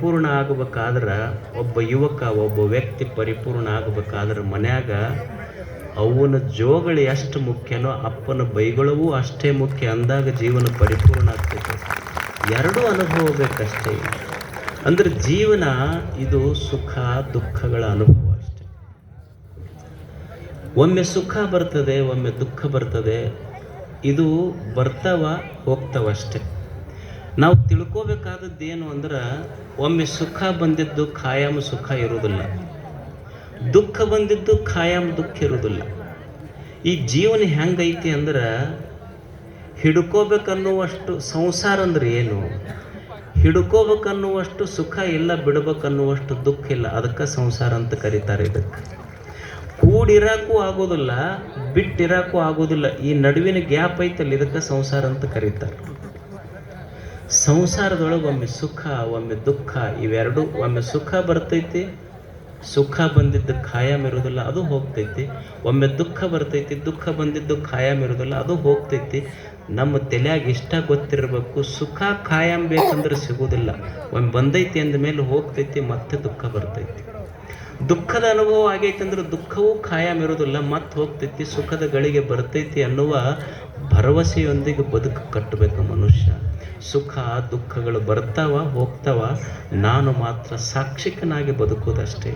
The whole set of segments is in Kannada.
ಪರಿಪೂರ್ಣ ಆಗಬೇಕಾದ್ರೆ ಒಬ್ಬ ಯುವಕ, ಒಬ್ಬ ವ್ಯಕ್ತಿ ಪರಿಪೂರ್ಣ ಆಗಬೇಕಾದ್ರೆ ಮನ್ಯಾಗ ಅವನ ಜೋಗಳು ಎಷ್ಟು ಮುಖ್ಯನೋ ಅಪ್ಪನ ಬೈಗಳವೂ ಅಷ್ಟೇ ಮುಖ್ಯ. ಅಂದಾಗ ಜೀವನ ಪರಿಪೂರ್ಣ ಆಗ್ತೈತೆ. ಎರಡೂ ಅನುಭವ ಬೇಕಷ್ಟೇ. ಅಂದ್ರೆ ಜೀವನ ಇದು ಸುಖ ದುಃಖಗಳ ಅನುಭವ ಅಷ್ಟೆ. ಒಮ್ಮೆ ಸುಖ ಬರ್ತದೆ, ಒಮ್ಮೆ ದುಃಖ ಬರ್ತದೆ. ಇದು ಬರ್ತಾವ ಹೋಗ್ತಾವಷ್ಟೆ. ನಾವು ತಿಳ್ಕೋಬೇಕಾದದ್ದೇನು ಅಂದ್ರೆ ಒಮ್ಮೆ ಸುಖ ಬಂದಿದ್ದು ಖಾಯಂ ಸುಖ ಇರುವುದಿಲ್ಲ, ದುಃಖ ಬಂದಿದ್ದು ಖಾಯಂ ದುಃಖ ಇರುವುದಿಲ್ಲ. ಈ ಜೀವನ ಹೆಂಗೈತಿ ಅಂದ್ರೆ ಹಿಡ್ಕೋಬೇಕನ್ನುವಷ್ಟು ಸಂಸಾರ ಅಂದ್ರೆ ಏನು, ಹಿಡ್ಕೋಬೇಕನ್ನುವಷ್ಟು ಸುಖ ಇಲ್ಲ, ಬಿಡ್ಬೇಕನ್ನುವಷ್ಟು ದುಃಖ ಇಲ್ಲ. ಅದಕ್ಕೆ ಸಂಸಾರ ಅಂತ ಕರೀತಾರೆ. ಇದಕ್ಕೆ ಕೂಡಿರಾಕೂ ಆಗೋದಿಲ್ಲ, ಬಿಟ್ಟಿರಾಕೂ ಆಗೋದಿಲ್ಲ. ಈ ನಡುವಿನ ಗ್ಯಾಪ್ ಐತಲ್ಲ, ಇದಕ್ಕೆ ಸಂಸಾರ ಅಂತ ಕರೀತಾರೆ. ಸಂಸಾರದೊಳಗೆ ಒಮ್ಮೆ ಸುಖ ಒಮ್ಮೆ ದುಃಖ ಇವೆರಡು. ಒಮ್ಮೆ ಸುಖ ಬರ್ತೈತಿ, ಸುಖ ಬಂದಿದ್ದು ಖಾಯಂ ಇರೋದಿಲ್ಲ, ಅದು ಹೋಗ್ತೈತಿ. ಒಮ್ಮೆ ದುಃಖ ಬರ್ತೈತಿ, ದುಃಖ ಬಂದಿದ್ದು ಖಾಯಂ ಇರೋದಿಲ್ಲ, ಅದು ಹೋಗ್ತೈತಿ. ನಮ್ಮ ತಲೆಯಾಗ ಇಷ್ಟ ಗೊತ್ತಿರಬೇಕು, ಸುಖ ಖಾಯಂ ಬೇಕಂದ್ರೆ ಸಿಗೋದಿಲ್ಲ. ಒಮ್ಮೆ ಬಂದೈತಿ ಅಂದ ಮೇಲೆ ಹೋಗ್ತೈತಿ, ಮತ್ತೆ ದುಃಖ ಬರ್ತೈತಿ. ದುಃಖದ ಅನುಭವ ಆಗೈತಿ ಅಂದ್ರೆ ದುಃಖವೂ ಖಾಯಂ ಇರೋದಿಲ್ಲ, ಮತ್ತೆ ಹೋಗ್ತೈತಿ. ಸುಖದ ಗಳಿಗೆ ಬರ್ತೈತಿ ಅನ್ನುವ ಭರವಸೆಯೊಂದಿಗೆ ಬದುಕು ಕಟ್ಟಬೇಕು ಮನುಷ್ಯ. ಸುಖ ದುಃಖಗಳು ಬರ್ತಾವ ಹೋಗ್ತಾವ, ನಾನು ಮಾತ್ರ ಸಾಕ್ಷಿಕನಾಗಿ ಬದುಕೋದಷ್ಟೇ.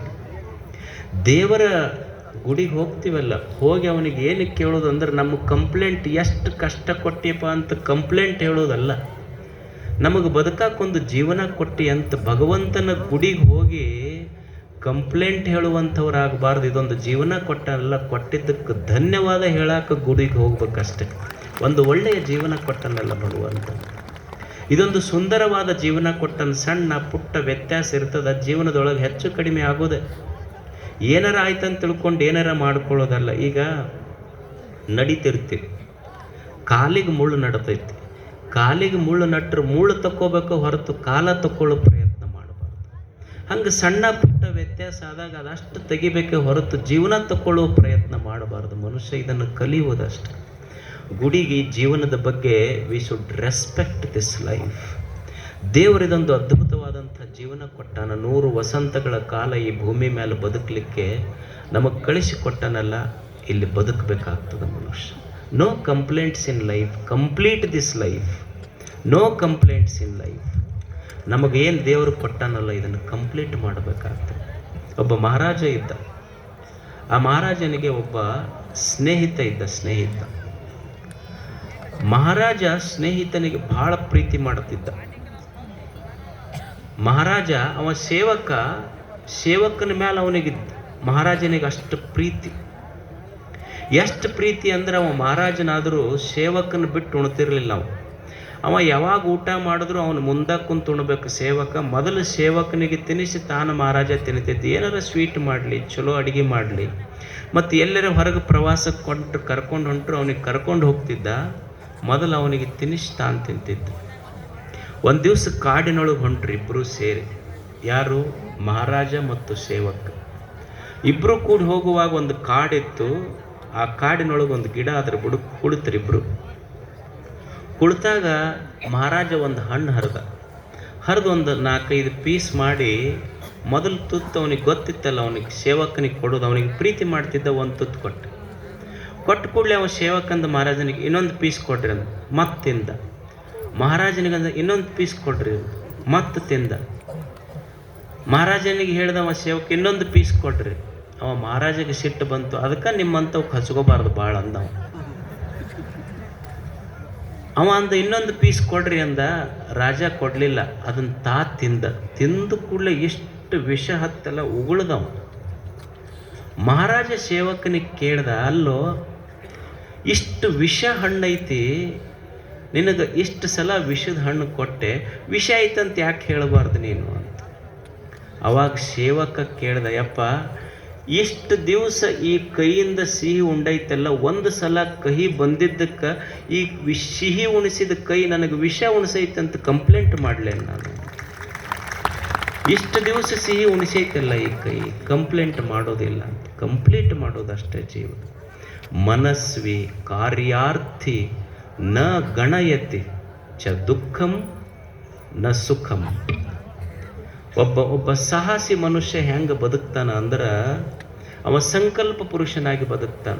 ದೇವರ ಗುಡಿಗೆ ಹೋಗ್ತೀವಲ್ಲ, ಹೋಗಿ ಅವನಿಗೆ ಏನು ಕೇಳೋದು ಅಂದ್ರೆ ನಮ್ಮ ಕಂಪ್ಲೇಂಟ್ ಎಷ್ಟು ಕಷ್ಟ ಕೊಟ್ಟಿಯಪ್ಪ ಅಂತ ಕಂಪ್ಲೇಂಟ್ ಹೇಳೋದಲ್ಲ. ನಮಗೆ ಬದುಕಾಕೊಂದು ಜೀವನ ಕೊಟ್ಟಿ ಅಂತ ಭಗವಂತನ ಗುಡಿಗೆ ಹೋಗಿ ಕಂಪ್ಲೇಂಟ್ ಹೇಳುವಂಥವ್ರಾಗಬಾರ್ದು. ಇದೊಂದು ಜೀವನ ಕೊಟ್ಟಲ್ಲ, ಕೊಟ್ಟಿದ್ದಕ್ಕೆ ಧನ್ಯವಾದ ಹೇಳಾಕ ಗುಡಿಗೆ ಹೋಗ್ಬೇಕಷ್ಟೆ. ಒಂದು ಒಳ್ಳೆಯ ಜೀವನ ಕೊಟ್ಟನಲ್ಲ ಭಗವಂತ, ಇದೊಂದು ಸುಂದರವಾದ ಜೀವನ ಕೊಟ್ಟನ. ಸಣ್ಣ ಪುಟ್ಟ ವ್ಯತ್ಯಾಸ ಇರ್ತದ ಜೀವನದೊಳಗೆ, ಹೆಚ್ಚು ಕಡಿಮೆ ಆಗೋದೆ. ಏನಾರ ಆಯ್ತಂತ ತಿಳ್ಕೊಂಡು ಏನಾರ ಮಾಡ್ಕೊಳ್ಳೋದಲ್ಲ. ಈಗ ನಡೀತಿರ್ತೀವಿ, ಕಾಲಿಗೆ ಮುಳ್ಳು ನಡ್ತೈತಿ. ಕಾಲಿಗೆ ಮುಳ್ಳು ನಟ್ರೆ ಮುಳ್ಳು ತಕ್ಕೋಬೇಕು ಹೊರತು ಕಾಲ ತಕ್ಕೊಳ್ಳೋ ಪ್ರಯತ್ನ ಮಾಡಬಾರ್ದು. ಹಂಗೆ ಸಣ್ಣ ಪುಟ್ಟ ವ್ಯತ್ಯಾಸ ಆದಾಗ ಅದಷ್ಟು ತೆಗಿಬೇಕೆ ಹೊರತು ಜೀವನ ತಕ್ಕೊಳ್ಳೋ ಪ್ರಯತ್ನ ಮಾಡಬಾರ್ದು. ಮನುಷ್ಯ ಇದನ್ನು ಕಲಿಯುವುದಷ್ಟೆ. ಗುಡಿಗೆ ಜೀವನದ ಬಗ್ಗೆ we should respect this life. ದೇವರಿದೊಂದು ಅದ್ಭುತವಾದಂಥ ಜೀವನ ಕೊಟ್ಟಾನ. 100 ವಸಂತಗಳ ಕಾಲ ಈ ಭೂಮಿ ಮೇಲೆ ಬದುಕಲಿಕ್ಕೆ ನಮಗೆ ಕಳಿಸಿಕೊಟ್ಟನಲ್ಲ, ಇಲ್ಲಿ ಬದುಕಬೇಕಾಗ್ತದೆ ಮನುಷ್ಯ. No complaints in life, complete this life. No complaints in life. ನಮಗೇನು ದೇವರು ಕೊಟ್ಟಾನಲ್ಲ ಇದನ್ನು ಕಂಪ್ಲೀಟ್ ಮಾಡಬೇಕಾಗ್ತದೆ. ಒಬ್ಬ ಮಹಾರಾಜ ಇದ್ದ. ಆ ಮಹಾರಾಜನಿಗೆ ಒಬ್ಬ ಸ್ನೇಹಿತ ಇದ್ದ. ಮಹಾರಾಜ ಸ್ನೇಹಿತನಿಗೆ ಬಹಳ ಪ್ರೀತಿ ಮಾಡುತ್ತಿದ್ದ. ಮಹಾರಾಜ ಅವ ಸೇವಕನ ಮೇಲೆ ಅವನಿಗೆ ಮಹಾರಾಜನಿಗೆ ಅಷ್ಟು ಪ್ರೀತಿ. ಎಷ್ಟು ಪ್ರೀತಿ ಅಂದ್ರೆ ಅವ ಮಹಾರಾಜನಾದರೂ ಸೇವಕನ ಬಿಟ್ಟು ಉಣ್ತಿರ್ಲಿಲ್ಲ. ಅವ ಯಾವಾಗ ಊಟ ಮಾಡಿದ್ರು ಅವನು ಮುಂದೆ ಕುಂತು ಉಣ್ಬೇಕು. ಸೇವಕ ಮೊದಲು ಸೇವಕನಿಗೆ ತಿನ್ನಿಸಿ ತಾನು ಮಹಾರಾಜ ತಿನ್ನಿತಿದ್ದ. ಏನಾರ ಸ್ವೀಟ್ ಮಾಡಲಿ, ಚಲೋ ಅಡುಗೆ ಮಾಡಲಿ, ಮತ್ತು ಎಲ್ಲರ ಹೊರಗೆ ಪ್ರವಾಸಕ್ಕೆ ಕರ್ಕೊಂಡು ಹೊಂಟ್ರು ಅವನಿಗೆ ಕರ್ಕೊಂಡು ಹೋಗ್ತಿದ್ದ. ಮೊದಲು ಅವನಿಗೆ ತಿನ್ನಿಸಿ ತಾನು ತಿಂತಿದ್ದ. ಒಂದು ದಿವಸ ಕಾಡಿನೊಳಗೆ ಹೊಂಟ್ರು ಇಬ್ಬರು ಸೇರಿ. ಯಾರು? ಮಹಾರಾಜ ಮತ್ತು ಸೇವಕ. ಇಬ್ಬರು ಕೂಡಿ ಹೋಗುವಾಗ ಒಂದು ಕಾಡಿತ್ತು. ಆ ಕಾಡಿನೊಳಗೆ ಒಂದು ಗಿಡ, ಅದ್ರ ಬುಡಕ್ಕೆ ಕುಳಿತರು ಇಬ್ಬರು. ಕುಳಿತಾಗ ಮಹಾರಾಜ ಒಂದು ಹಣ್ಣು ಹರಿದು ಒಂದು 4-5 ಪೀಸ್ ಮಾಡಿ ಮೊದಲು ತುತ್ತು ಅವನಿಗೆ ಗೊತ್ತಿತ್ತಲ್ಲ, ಅವನಿಗೆ ಸೇವಕನಿಗೆ ಕೊಡೋದು. ಅವನಿಗೆ ಪ್ರೀತಿ ಮಾಡ್ತಿದ್ದ. ಒಂದು ತುತ್ತು ಕೊಟ್ಟು ಕೂಡಲೇ ಅವ ಸೇವಕಂದ ಮಹಾರಾಜನಿಗೆ ಇನ್ನೊಂದು ಪೀಸ್ ಕೊಡ್ರಿ ಅಂದ. ಮತ್ತೆ ತಿಂದ. ಮಹಾರಾಜನಿಗಂದ ಇನ್ನೊಂದು ಪೀಸ್ ಕೊಡ್ರಿ, ಮತ್ತೆ ತಿಂದ. ಮಹಾರಾಜನಿಗೆ ಹೇಳ್ದವ ಸೇವಕ ಇನ್ನೊಂದು ಪೀಸ್ ಕೊಡ್ರಿ. ಅವ ಮಹಾರಾಜಗೆ ಸಿಟ್ಟು ಬಂತು. ಅದಕ್ಕೆ ನಿಮ್ಮಂಥವು ಹಚ್ಕೋಬಾರ್ದು ಭಾಳ ಅಂದವ. ಅವ ಅಂದ ಇನ್ನೊಂದು ಪೀಸ್ ಕೊಡ್ರಿ ಅಂದ. ರಾಜ ಕೊಡಲಿಲ್ಲ. ಅದನ್ನು ತಿಂದು ಕೂಡಲೇ ಎಷ್ಟು ವಿಷ ಹತ್ತಲ್ಲ ಉಗುಳ್ದವ. ಮಹಾರಾಜ ಸೇವಕನಿಗೆ ಕೇಳ್ದ, ಅಲ್ಲೋ ಇಷ್ಟು ವಿಷ ಹಣ್ಣೈತಿ, ನಿನಗೆ ಇಷ್ಟು ಸಲ ವಿಷದ ಹಣ್ಣು ಕೊಟ್ಟೆ, ವಿಷ ಐತಂತ ಯಾಕೆ ಹೇಳಬಾರ್ದು ನೀನು ಅಂತ. ಅವಾಗ ಸೇವಕ ಕೇಳ್ದ, ಯಪ್ಪ ಇಷ್ಟು ದಿವಸ ಈ ಕೈಯಿಂದ ಸಿಹಿ ಉಂಡೈತಲ್ಲ, ಒಂದು ಸಲ ಕಹಿ ಬಂದಿದ್ದಕ್ಕೆ ಈ ಸಿಹಿ ಉಣಿಸಿದ ಕೈ ನನಗೆ ವಿಷ ಉಣಿಸೈತಂತ ಕಂಪ್ಲೇಂಟ್ ಮಾಡಲೇನು ನಾನು? ಇಷ್ಟು ದಿವಸ ಸಿಹಿ ಉಣಿಸೈತಲ್ಲ ಈ ಕೈ, ಕಂಪ್ಲೇಂಟ್ ಮಾಡೋದಿಲ್ಲ ಅಂತ. ಕಂಪ್ಲೀಟ್ ಮಾಡೋದಷ್ಟೇ ಜೀವನ. ಮನಸ್ವಿ ಕಾರ್ಯಾರ್ಥಿ ನ ಗಣಯತಿ ಚ ದುಃಖಂ ನ ಸುಖಂ. ಒಬ್ಬ ಸಾಹಸಿ ಮನುಷ್ಯ ಹೆಂಗೆ ಬದುಕ್ತಾನ ಅಂದ್ರೆ ಅವ ಸಂಕಲ್ಪ ಪುರುಷನಾಗಿ ಬದುಕ್ತಾನ.